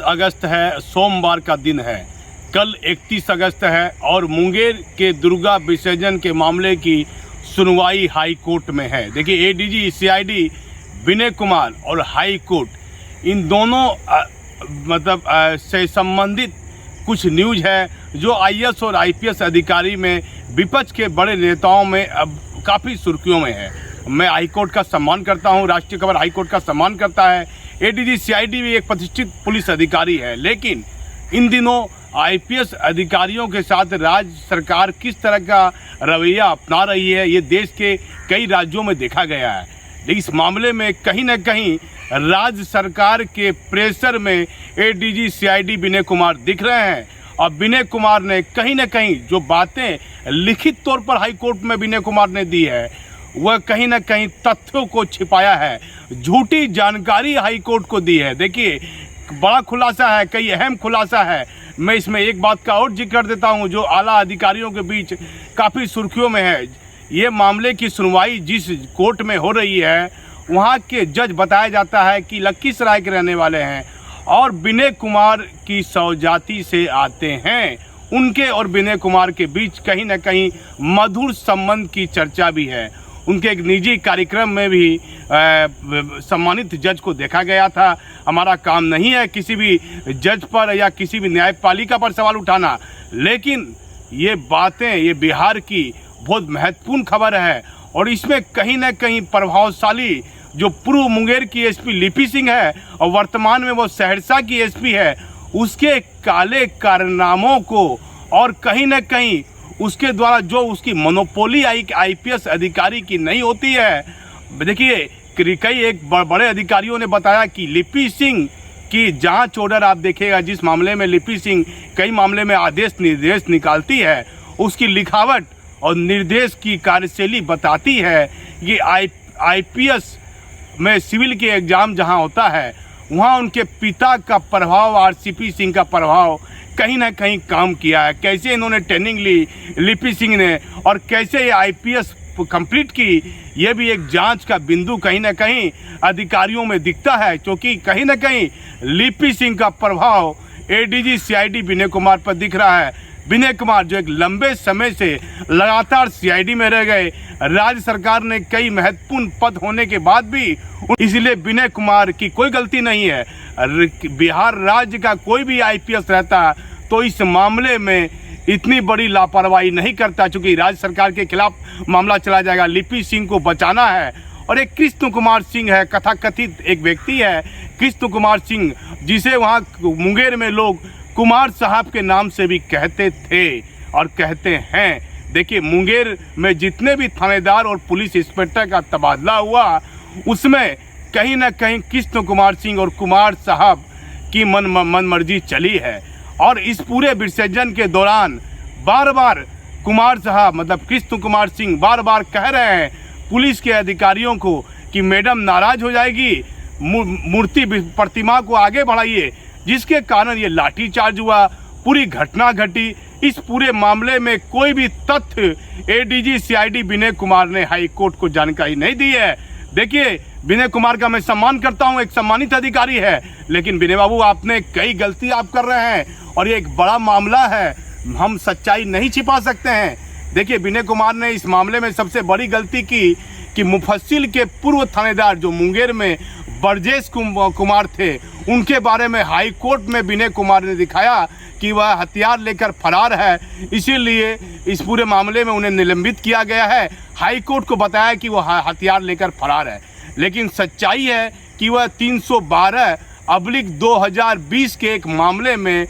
अगस्त है, सोमवार का दिन है। कल 31 अगस्त है और मुंगेर के दुर्गा विसर्जन के मामले की सुनवाई हाई कोर्ट में है। देखिए, एडीजी सीआईडी विनय कुमार और हाई कोर्ट इन दोनों से संबंधित कुछ न्यूज है जो आईएएस और आईपीएस अधिकारी में विपक्ष के बड़े नेताओं में अब काफ़ी सुर्खियों में है। मैं हाई कोर्ट का सम्मान करता हूं, राष्ट्रीय खबर हाई कोर्ट का सम्मान करता है। एडीजी सीआईडी भी एक प्रतिष्ठित पुलिस अधिकारी है, लेकिन इन दिनों आईपीएस अधिकारियों के साथ राज्य सरकार किस तरह का रवैया अपना रही है, ये देश के कई राज्यों में देखा गया है। लेकिन इस मामले में कहीं न कहीं राज्य सरकार के प्रेशर में एडीजी सीआईडी विनय कुमार दिख रहे हैं और विनय कुमार ने कहीं न कहीं जो बातें लिखित तौर पर हाई कोर्ट में विनय कुमार ने दी है, वह कहीं न कहीं तथ्यों को छिपाया है, झूठी जानकारी हाई कोर्ट को दी है। देखिए, बड़ा खुलासा है, कई अहम खुलासा है। मैं इसमें एक बात का और जिक्र कर देता हूं जो आला अधिकारियों के बीच काफ़ी सुर्खियों में है। ये मामले की सुनवाई जिस कोर्ट में हो रही है, वहाँ के जज बताया जाता है कि लखीसराय के रहने वाले हैं और विनय कुमार की सौजाती से आते हैं। उनके और विनय कुमार के बीच कहीं न कहीं मधुर संबंध की चर्चा भी है। उनके एक निजी कार्यक्रम में भी सम्मानित जज को देखा गया था। हमारा काम नहीं है किसी भी जज पर या किसी भी न्यायपालिका पर सवाल उठाना, लेकिन ये बातें, ये बिहार की बहुत महत्वपूर्ण खबर है और इसमें कहीं न कहीं प्रभावशाली जो पूर्व मुंगेर की एसपी लिपि सिंह है और वर्तमान में वो सहरसा की एसपी है, उसके काले कारनामों को और कहीं न कहीं उसके द्वारा जो उसकी मोनोपोली आईपीएस अधिकारी की नहीं होती है। देखिए, कई एक बड़े अधिकारियों ने बताया कि लिपि सिंह की जांच ऑर्डर आप देखिएगा, जिस मामले में लिपि सिंह कई मामले में आदेश निर्देश निकालती है, उसकी लिखावट और निर्देश की कार्यशैली बताती है कि आईपीएस में सिविल के एग्ज़ाम जहां होता है, वहां उनके पिता का प्रभाव, आरसीपी सिंह का प्रभाव कहीं ना कहीं काम किया है। कैसे इन्होंने ट्रेनिंग ली लिपि सिंह ने और कैसे ये आईपीएस कंप्लीट की, ये भी एक जांच का बिंदु कहीं ना कहीं अधिकारियों में दिखता है, क्योंकि कहीं ना कहीं लिपि सिंह का प्रभाव एडीजी सीआईडी विनय कुमार पर दिख रहा है। विनय कुमार जो एक लंबे समय से लगातार सीआईडी में रह गए, राज्य सरकार ने कई महत्वपूर्ण पद होने के बाद भी, इसलिए विनय कुमार की कोई गलती नहीं है। बिहार राज्य का कोई भी आईपीएस रहता तो इस मामले में इतनी बड़ी लापरवाही नहीं करता, चूंकि राज्य सरकार के खिलाफ मामला चला जाएगा। लिपि सिंह को बचाना है और एक कृष्ण कुमार सिंह है, कथाकथित एक व्यक्ति है कृष्ण कुमार सिंह, जिसे वहाँ मुंगेर में लोग कुमार साहब के नाम से भी कहते थे और कहते हैं। देखिए, मुंगेर में जितने भी थानेदार और पुलिस इंस्पेक्टर का तबादला हुआ, उसमें कहीं ना कहीं कृष्ण कुमार सिंह और कुमार साहब की मन मर्जी चली है। और इस पूरे विसर्जन के दौरान बार बार कुमार साहब, मतलब कृष्ण कुमार सिंह, बार बार कह रहे हैं पुलिस के अधिकारियों को कि मैडम नाराज हो जाएगी, मूर्ति प्रतिमा को आगे बढ़ाइए, जिसके कारण ये लाठीचार्ज हुआ, पूरी घटना घटी। इस पूरे मामले में कोई भी तथ्य एडीजी सीआईडी विनय कुमार ने हाई कोर्ट को जानकारी नहीं दी है। देखिए, विनय कुमार का मैं सम्मान करता हूं, एक सम्मानित अधिकारी है, लेकिन विनय बाबू, आपने कई गलती आप कर रहे हैं और ये एक बड़ा मामला है, हम सच्चाई नहीं छिपा सकते हैं। देखिए, विनय कुमार ने इस मामले में सबसे बड़ी गलती की कि मुफस्सिल के पूर्व थानेदार जो मुंगेर में ब्रजेश कुमार थे, उनके बारे में हाई कोर्ट में विनय कुमार ने दिखाया कि वह हथियार लेकर फरार है, इसीलिए इस पूरे मामले में उन्हें निलंबित किया गया है। हाई कोर्ट को बताया कि वह हथियार लेकर फरार है, लेकिन सच्चाई है कि वह 312/2020 के एक मामले में,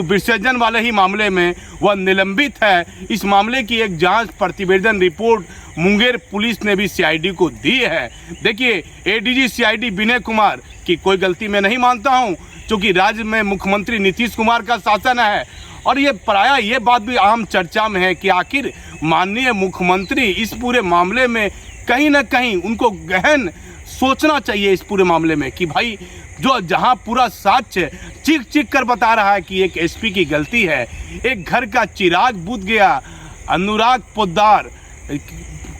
विसर्जन वाले ही मामले में वह निलंबित है। इस मामले की एक जांच प्रतिवेदन रिपोर्ट मुंगेर पुलिस ने भी सीआईडी को दी है। देखिए, एडीजी सीआईडी विनय कुमार की कोई गलती मैं नहीं मानता हूं, क्योंकि राज्य में मुख्यमंत्री नीतीश कुमार का शासन है और ये बात भी आम चर्चा में है कि आखिर माननीय मुख्यमंत्री इस पूरे मामले में कहीं ना कहीं उनको गहन सोचना चाहिए इस पूरे मामले में कि भाई, जो जहां पूरा साक्ष्य चीख कर बता रहा है कि एक एसपी की गलती है, एक घर का चिराग बुझ गया, अनुराग पोद्दार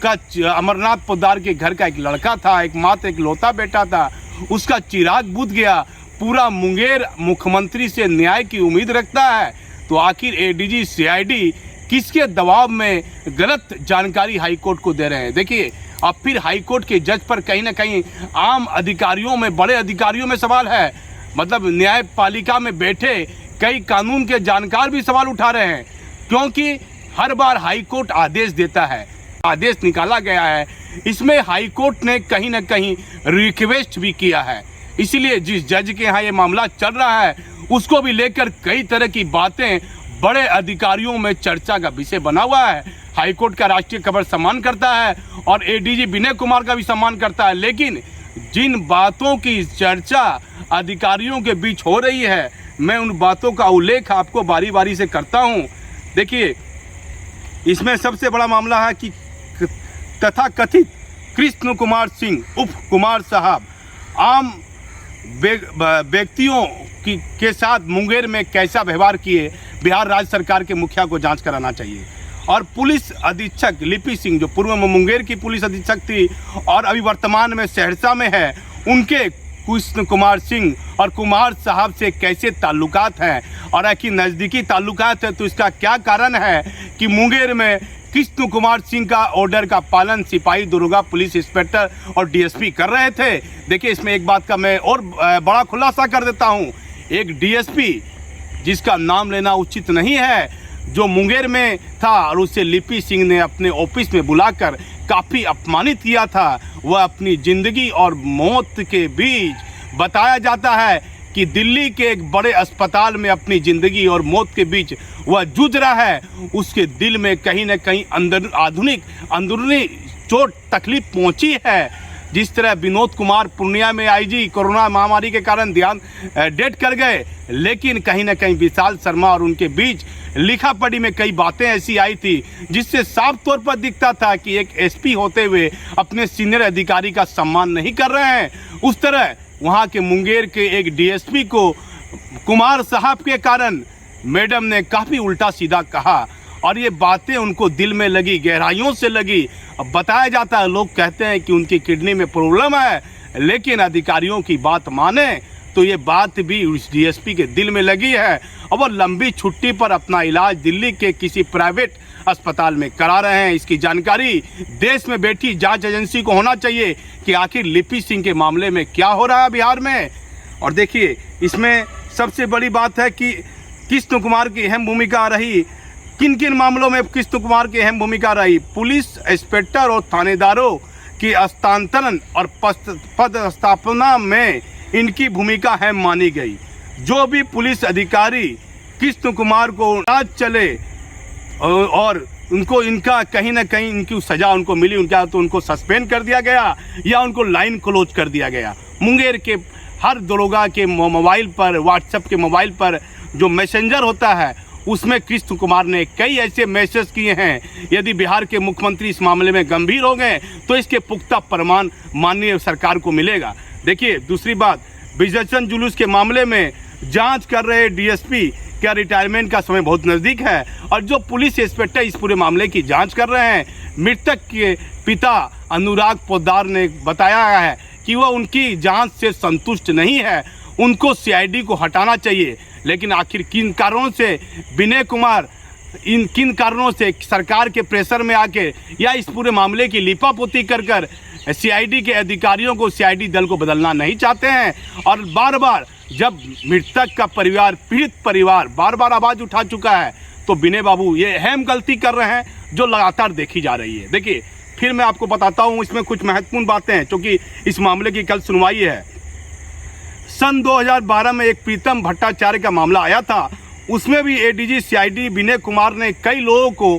का, अमरनाथ पोद्दार के घर का एक लड़का था, एक मात्र एक लौता बेटा था, उसका चिराग बुझ गया, पूरा मुंगेर मुख्यमंत्री से न्याय की उम्मीद रखता है, तो आखिर एडीजी सीआईडी किसके दबाव में गलत जानकारी हाईकोर्ट को दे रहे हैं। देखिए, अब फिर हाईकोर्ट के जज पर कहीं ना कहीं आम अधिकारियों में, बड़े अधिकारियों में सवाल है। मतलब न्यायपालिका में बैठे कई कानून के जानकार भी सवाल उठा रहे हैं, क्योंकि हर बार हाईकोर्ट आदेश देता है, आदेश निकाला गया है, इसमें हाईकोर्ट ने कहीं ना कहीं रिक्वेस्ट भी किया है। इसलिए जिस जज के यहाँ ये मामला चल रहा है उसको भी लेकर कई तरह की बातें बड़े अधिकारियों में चर्चा का विषय बना हुआ है। हाईकोर्ट का राष्ट्रीय खबर सम्मान करता है और एडीजी विनय कुमार का भी सम्मान करता है, लेकिन जिन बातों की चर्चा अधिकारियों के बीच हो रही है, मैं उन बातों का उल्लेख आपको बारी बारी से करता हूं। देखिए, इसमें सबसे बड़ा मामला है कि तथाकथित कृष्ण कुमार सिंह उप कुमार साहब आम व्यक्तियों के साथ मुंगेर में कैसा व्यवहार किए, बिहार राज्य सरकार के मुखिया को जांच कराना चाहिए। और पुलिस अधीक्षक लिपि सिंह, जो पूर्व में मुंगेर की पुलिस अधीक्षक थी और अभी वर्तमान में सहरसा में है, उनके कृष्ण कुमार सिंह और कुमार साहब से कैसे ताल्लुकात हैं, और कि नज़दीकी ताल्लुकात है तो इसका क्या कारण है कि मुंगेर में कृष्ण कुमार सिंह का ऑर्डर का पालन सिपाही दुर्गा पुलिस इंस्पेक्टर और डीएसपी कर रहे थे। देखिए, इसमें एक बात का मैं और बड़ा खुलासा कर देता हूं। एक डीएसपी जिसका नाम लेना उचित नहीं है, जो मुंगेर में था और उसे लिपि सिंह ने अपने ऑफिस में बुलाकर काफ़ी अपमानित किया था, वह अपनी ज़िंदगी और मौत के बीच बताया जाता है कि दिल्ली के एक बड़े अस्पताल में अपनी ज़िंदगी और मौत के बीच वह जूझ रहा है। उसके दिल में कहीं न कहीं अंदरूनी चोट तकलीफ पहुंची है। जिस तरह विनोद कुमार पूर्णिया में आईजी कोरोना महामारी के कारण डेथ कर गए, लेकिन कहीं न कहीं विशाल शर्मा और उनके बीच लिखा पढ़ी में कई बातें ऐसी आई थी जिससे साफ तौर पर दिखता था कि एक एसपी होते हुए अपने सीनियर अधिकारी का सम्मान नहीं कर रहे हैं। उस तरह वहाँ के मुंगेर के एक डीएसपी को कुमार साहब के कारण मैडम ने काफ़ी उल्टा सीधा कहा और ये बातें उनको दिल में लगी, गहराइयों से लगी। अब बताया जाता है, लोग कहते हैं कि उनकी किडनी में प्रॉब्लम है, लेकिन अधिकारियों की बात माने तो ये बात भी उस डीएसपी के दिल में लगी है और वो लंबी छुट्टी पर अपना इलाज दिल्ली के किसी प्राइवेट अस्पताल में करा रहे हैं। इसकी जानकारी देश में बैठी जांच एजेंसी को होना चाहिए कि आखिर लिपि सिंह के मामले में क्या हो रहा है बिहार में। और देखिए, इसमें सबसे बड़ी बात है कि कृष्ण कुमार की अहम भूमिका रही। किन किन मामलों में कृष्ण कुमार की अहम भूमिका रही? पुलिस इंस्पेक्टर और थानेदारों की हस्तांतरण और पदस्थापना में इनकी भूमिका अहम मानी गई। जो भी पुलिस अधिकारी कृष्ण कुमार को राज चले और उनको इनका कहीं ना कहीं इनकी सज़ा उनको मिली, उनका तो उनको सस्पेंड कर दिया गया या उनको लाइन क्लोज कर दिया गया। मुंगेर के हर दरोगा के मोबाइल पर, व्हाट्सएप के मोबाइल पर जो मैसेंजर होता है उसमें कृष्ण कुमार ने कई ऐसे मैसेज किए हैं। यदि बिहार के मुख्यमंत्री इस मामले में गंभीर हो गए तो इसके पुख्ता प्रमाण माननीय सरकार को मिलेगा। देखिए, दूसरी बात, विसर्जन जुलूस के मामले में जांच कर रहे डीएसपी क्या रिटायरमेंट का समय बहुत नज़दीक है और जो पुलिस इंस्पेक्टर इस पूरे मामले की जांच कर रहे हैं, मृतक के पिता अनुराग पोद्दार ने बताया है कि वह उनकी जांच से संतुष्ट नहीं है, उनको सीआईडी को हटाना चाहिए। लेकिन आखिर किन कारणों से विनय कुमार किन कारणों से सरकार के प्रेशर में आके या इस पूरे मामले की लिपापोती कर सीआईडी के अधिकारियों को, सीआईडी दल को बदलना नहीं चाहते हैं। और बार बार जब मृतक का परिवार, पीड़ित परिवार बार बार आवाज़ उठा चुका है, तो विनय बाबू ये अहम गलती कर रहे हैं जो लगातार देखी जा रही है। देखिए, फिर मैं आपको बताता हूँ इसमें कुछ महत्वपूर्ण बातें हैं, क्योंकि इस मामले की कल सुनवाई है। सन 2012 में एक प्रीतम भट्टाचार्य का मामला आया था, उसमें भी एडीजी सीआईडी विनय कुमार ने कई लोगों को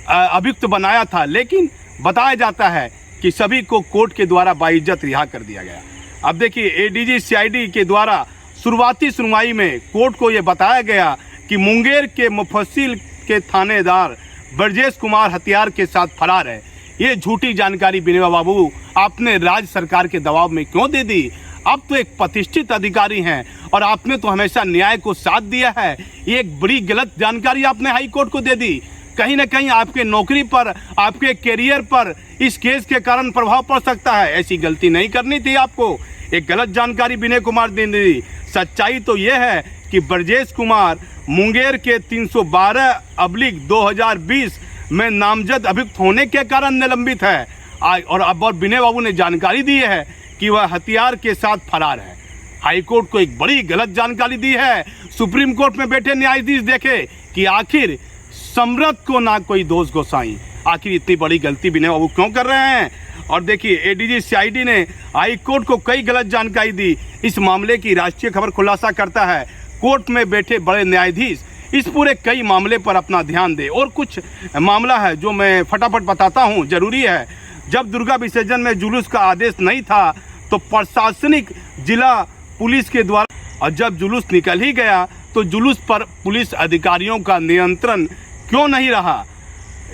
अभियुक्त बनाया था, लेकिन बताया जाता है कि सभी को कोर्ट के द्वारा बाइज्जत रिहा कर दिया गया। अब देखिए, एडीजी सीआईडी के द्वारा शुरुआती सुनवाई में कोर्ट को यह बताया गया कि मुंगेर के मुफस्सिल के थानेदार ब्रजेश कुमार हथियार के साथ फरार है। ये झूठी जानकारी विनय बाबू आपने राज्य सरकार के दबाव में क्यों दे दी? आप तो एक प्रतिष्ठित अधिकारी हैं और आपने तो हमेशा न्याय को साथ दिया है। ये एक बड़ी गलत जानकारी आपने हाई कोर्ट को दे दी। कहीं ना कहीं आपके नौकरी पर, आपके कैरियर पर इस केस के कारण प्रभाव पड़ सकता है। ऐसी गलती नहीं करनी थी आपको। एक गलत जानकारी विनय कुमार ने दी। सच्चाई तो ये है कि ब्रजेश कुमार मुंगेर के 312/2020 में नामजद अभियुक्त होने के कारण निलंबित है। और अब विनय बाबू ने जानकारी दी है कि वह हथियार के साथ फरार है। हाईकोर्ट को एक बड़ी गलत जानकारी दी है। सुप्रीम कोर्ट में बैठे न्यायाधीश देखे कि आखिर सम्रत को ना कोई दोष गोसाई, आखिर इतनी बड़ी गलती विनय बाबू क्यों कर रहे हैं। और देखिए एडीजी सीआईडी ने हाईकोर्ट को कई गलत जानकारी दी। इस मामले की राष्ट्रीय खबर खुलासा करता है कोर्ट में बैठे बड़े न्यायाधीश इस पूरे कई मामले पर अपना ध्यान दे। और कुछ मामला है जो मैं फटाफट बताता हूँ, जरूरी है। जब दुर्गा विसर्जन में जुलूस का आदेश नहीं था तो प्रशासनिक जिला पुलिस के द्वारा, और जब जुलूस निकल ही गया तो जुलूस पर पुलिस अधिकारियों का नियंत्रण क्यों नहीं रहा।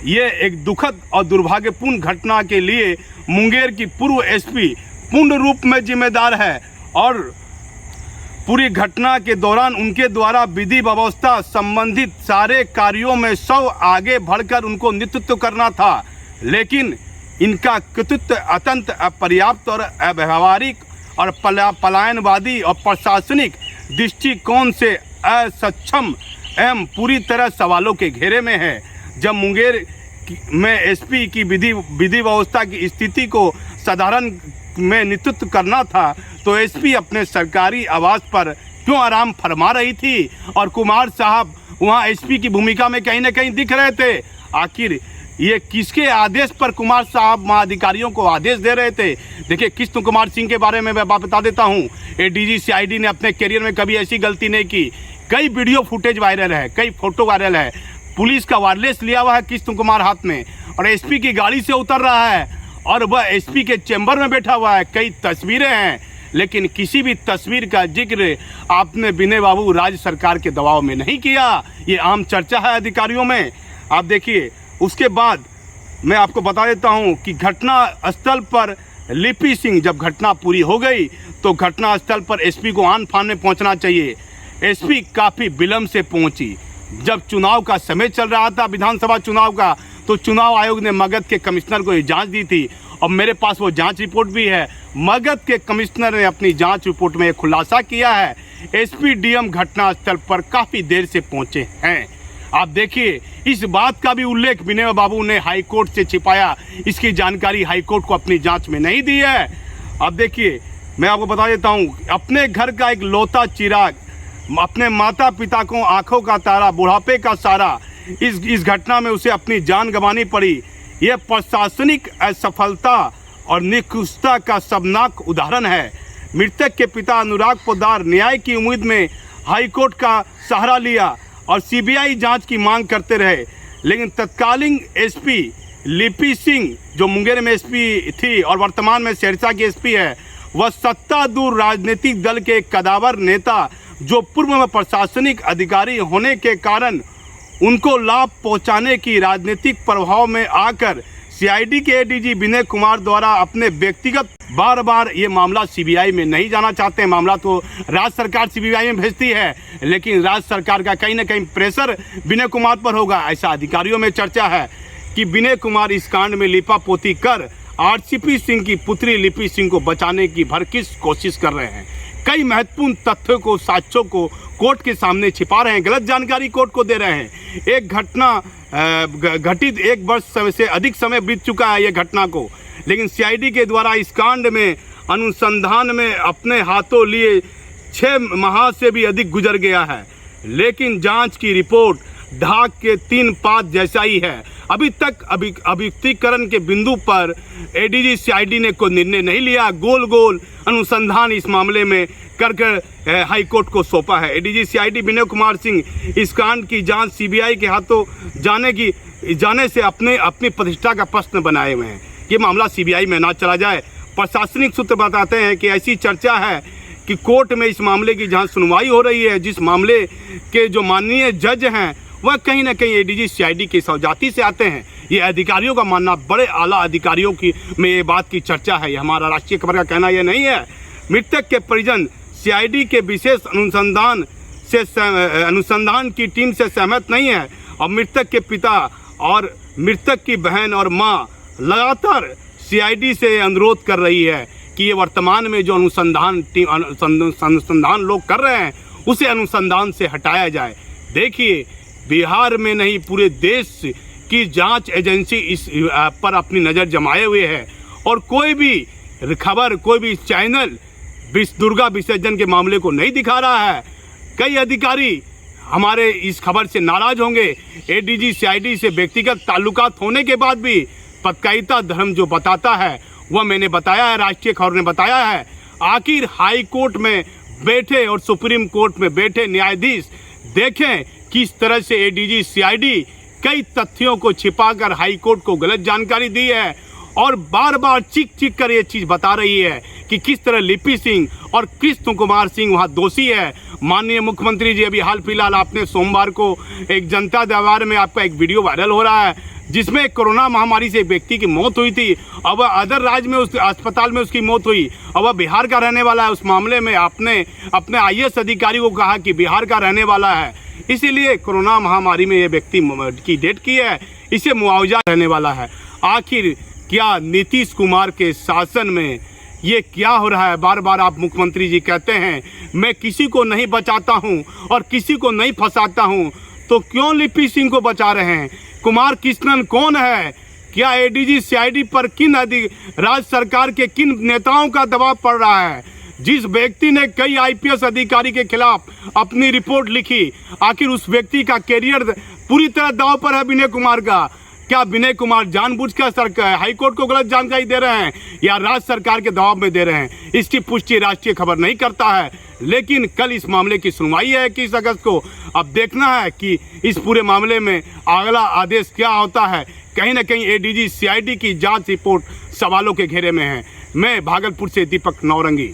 ये एक दुखद और दुर्भाग्यपूर्ण घटना के लिए मुंगेर की पूर्व एसपी पूर्ण रूप में जिम्मेदार है। और पूरी घटना के दौरान उनके द्वारा विधि व्यवस्था संबंधित सारे कार्यों में आगे बढ़कर उनको नेतृत्व करना था, लेकिन इनका कृतित्व अत्यंत अपर्याप्त और अव्यावहारिक और पलायनवादी और प्रशासनिक दृष्टिकोण से असक्षम एवं पूरी तरह सवालों के घेरे में है। जब मुंगेर में एसपी की विधि व्यवस्था की स्थिति को साधारण में नेतृत्व करना था तो एसपी अपने सरकारी आवास पर क्यों आराम फरमा रही थी और कुमार साहब वहां एसपी की भूमिका में कहीं ना कहीं दिख रहे थे। आखिर ये किसके आदेश पर कुमार साहब महाधिकारियों को आदेश दे रहे थे। देखिए कृष्ण कुमार सिंह के बारे में मैं बता देता हूँ। एडीजी सीआईडी ने अपने करियर में कभी ऐसी गलती नहीं की। कई वीडियो फुटेज वायरल है, कई फोटो वायरल है। पुलिस का वायरलेस लिया हुआ है कृष्ण कुमार हाथ में और एसपी की गाड़ी से उतर रहा है और वह एसपी के चैम्बर में बैठा हुआ है। कई तस्वीरें हैं, लेकिन किसी भी तस्वीर का जिक्र आपने विनय बाबू राज्य सरकार के दबाव में नहीं किया। ये आम चर्चा है अधिकारियों में। आप देखिए उसके बाद मैं आपको बता देता हूं कि घटना स्थल पर लिपि सिंह, जब घटना पूरी हो गई तो घटना स्थल पर एसपी को आन फान में पहुंचना चाहिए। एसपी काफ़ी विलम्ब से पहुंची। जब चुनाव का समय चल रहा था विधानसभा चुनाव का, तो चुनाव आयोग ने मगध के कमिश्नर को ये जांच दी थी और मेरे पास वो जांच रिपोर्ट भी है। मगध के कमिश्नर ने अपनी जांच रिपोर्ट में खुलासा किया है एसपी डीएम घटनास्थल पर काफ़ी देर से पहुंचे हैं। आप देखिए इस बात का भी उल्लेख विनय बाबू ने हाईकोर्ट से छिपाया। इसकी जानकारी हाईकोर्ट को अपनी जांच में नहीं दी है। अब देखिए मैं आपको बता देता हूँ, अपने घर का एक लौता चिराग, अपने माता पिता को आंखों का तारा, बुढ़ापे का सहारा, इस घटना में उसे अपनी जान गंवानी पड़ी। यह प्रशासनिक असफलता और निकृष्टता का शर्मनाक उदाहरण है। मृतक के पिता अनुराग पोद्दार न्याय की उम्मीद में हाईकोर्ट का सहारा लिया और सीबीआई जांच की मांग करते रहे, लेकिन तत्कालीन एसपी लिपि सिंह जो मुंगेर में एसपी थी और वर्तमान में सिरसा की एसपी है, वह सत्तारूढ़ राजनीतिक दल के कदावर नेता जो पूर्व में प्रशासनिक अधिकारी होने के कारण उनको लाभ पहुंचाने की राजनीतिक प्रभाव में आकर सीआईडी के एडीजी विनय कुमार द्वारा अपने व्यक्तिगत बार ये मामला सीबीआई में नहीं जाना चाहते हैं। मामला तो राज्य सरकार सीबीआई में भेजती है, लेकिन राज्य सरकार का कहीं ना कहीं प्रेशर विनय कुमार पर होगा, ऐसा अधिकारियों में चर्चा है कि विनय कुमार इस कांड में लिपापोती कर आरसीपी सिंह की पुत्री लिपि सिंह को बचाने की भरपूर कोशिश कर रहे हैं। कई महत्वपूर्ण तथ्यों को, साक्ष्यों को कोर्ट के सामने छिपा रहे हैं, गलत जानकारी कोर्ट को दे रहे हैं। एक घटना घटित 1 वर्ष से अधिक समय बीत चुका है ये घटना को, लेकिन सीआईडी के द्वारा इस कांड में अनुसंधान में अपने हाथों लिए 6 माह से भी अधिक गुजर गया है, लेकिन जांच की रिपोर्ट ढाक के 3 पात जैसा ही है। अभी तक अभियुक्तीकरण के बिंदु पर एडीजी सीआईडी ने कोई निर्णय नहीं लिया। गोल अनुसंधान इस मामले में कर हाईकोर्ट को सौंपा है। एडीजी सीआईडी विनय कुमार सिंह इस कांड की जांच सीबीआई के हाथों जाने से अपनी प्रतिष्ठा का प्रश्न बनाए हुए हैं। ये मामला सीबीआई में ना चला जाए। प्रशासनिक सूत्र बताते हैं कि ऐसी चर्चा है कि कोर्ट में इस मामले की जहां सुनवाई हो रही है, जिस मामले के जो माननीय जज हैं वह कहीं ना कहीं एडीजी सीआईडी की सौजाती से आते हैं। ये अधिकारियों का मानना, बड़े आला अधिकारियों की में ये बात की चर्चा है। हमारा राष्ट्रीय खबर का कहना यह नहीं है। मृतक के परिजन सीआईडी के विशेष अनुसंधान की टीम से सहमत नहीं है और मृतक के पिता और मृतक की बहन और मां लगातार सीआईडी से अनुरोध कर रही है कि ये वर्तमान में जो अनुसंधान लोग कर रहे हैं उसे अनुसंधान से हटाया जाए। देखिए, बिहार में नहीं पूरे देश की जांच एजेंसी इस पर अपनी नज़र जमाए हुए है और कोई भी खबर, कोई भी चैनल दुर्गा विसर्जन के मामले को नहीं दिखा रहा है। कई अधिकारी हमारे इस खबर से नाराज होंगे। एडीजी सीआईडी से व्यक्तिगत ताल्लुकात होने के बाद भी पत्रकारिता धर्म जो बताता है वह मैंने बताया है, राष्ट्रीय खबर ने बताया है। आखिर हाई कोर्ट में बैठे और सुप्रीम कोर्ट में बैठे न्यायाधीश देखें किस तरह से एडीजी सीआईडी कई तथ्यों को छिपाकर हाई कोर्ट को गलत जानकारी दी है और बार बार चीख कर ये चीज़ बता रही है कि किस तरह लिपि सिंह और कृष्ण कुमार सिंह वहाँ दोषी है। माननीय मुख्यमंत्री जी, अभी हाल फिलहाल आपने सोमवार को एक जनता दरबार में आपका एक वीडियो वायरल हो रहा है जिसमें कोरोना महामारी से एक व्यक्ति की मौत हुई थी। अब वह अदर राज्य में उस अस्पताल में उसकी मौत हुई। अब वह बिहार का रहने वाला है। उस मामले में आपने अपने आईएएस अधिकारी को कहा कि बिहार का रहने वाला है, इसीलिए कोरोना महामारी में ये व्यक्ति की डेथ की है, इसे मुआवजा रहने वाला है। आखिर क्या नीतीश कुमार के शासन में ये क्या हो रहा है? बार बार आप मुख्यमंत्री जी कहते हैं मैं किसी को नहीं बचाता हूं और किसी को नहीं फंसाता हूं, तो क्यों लिपि सिंह को बचा रहे हैं? कुमार कृष्णन कौन है? क्या एडीजी सीआईडी पर किन राज्य सरकार के किन नेताओं का दबाव पड़ रहा है? जिस व्यक्ति ने कई आईपीएस अधिकारी के खिलाफ अपनी रिपोर्ट लिखी, आखिर उस व्यक्ति का कैरियर पूरी तरह दांव पर है विनय कुमार का। क्या विनय कुमार जानबूझकर सरकार हाईकोर्ट को गलत जानकारी दे रहे हैं या राज्य सरकार के दबाव में दे रहे हैं? इसकी पुष्टि राष्ट्रीय खबर नहीं करता है। लेकिन कल इस मामले की सुनवाई है 21 अगस्त को। अब देखना है कि इस पूरे मामले में अगला आदेश क्या होता है। कहीं ना कहीं एडीजी सीआईडी की जांच रिपोर्ट सवालों के घेरे में है। मैं भागलपुर से दीपक नौरंगी।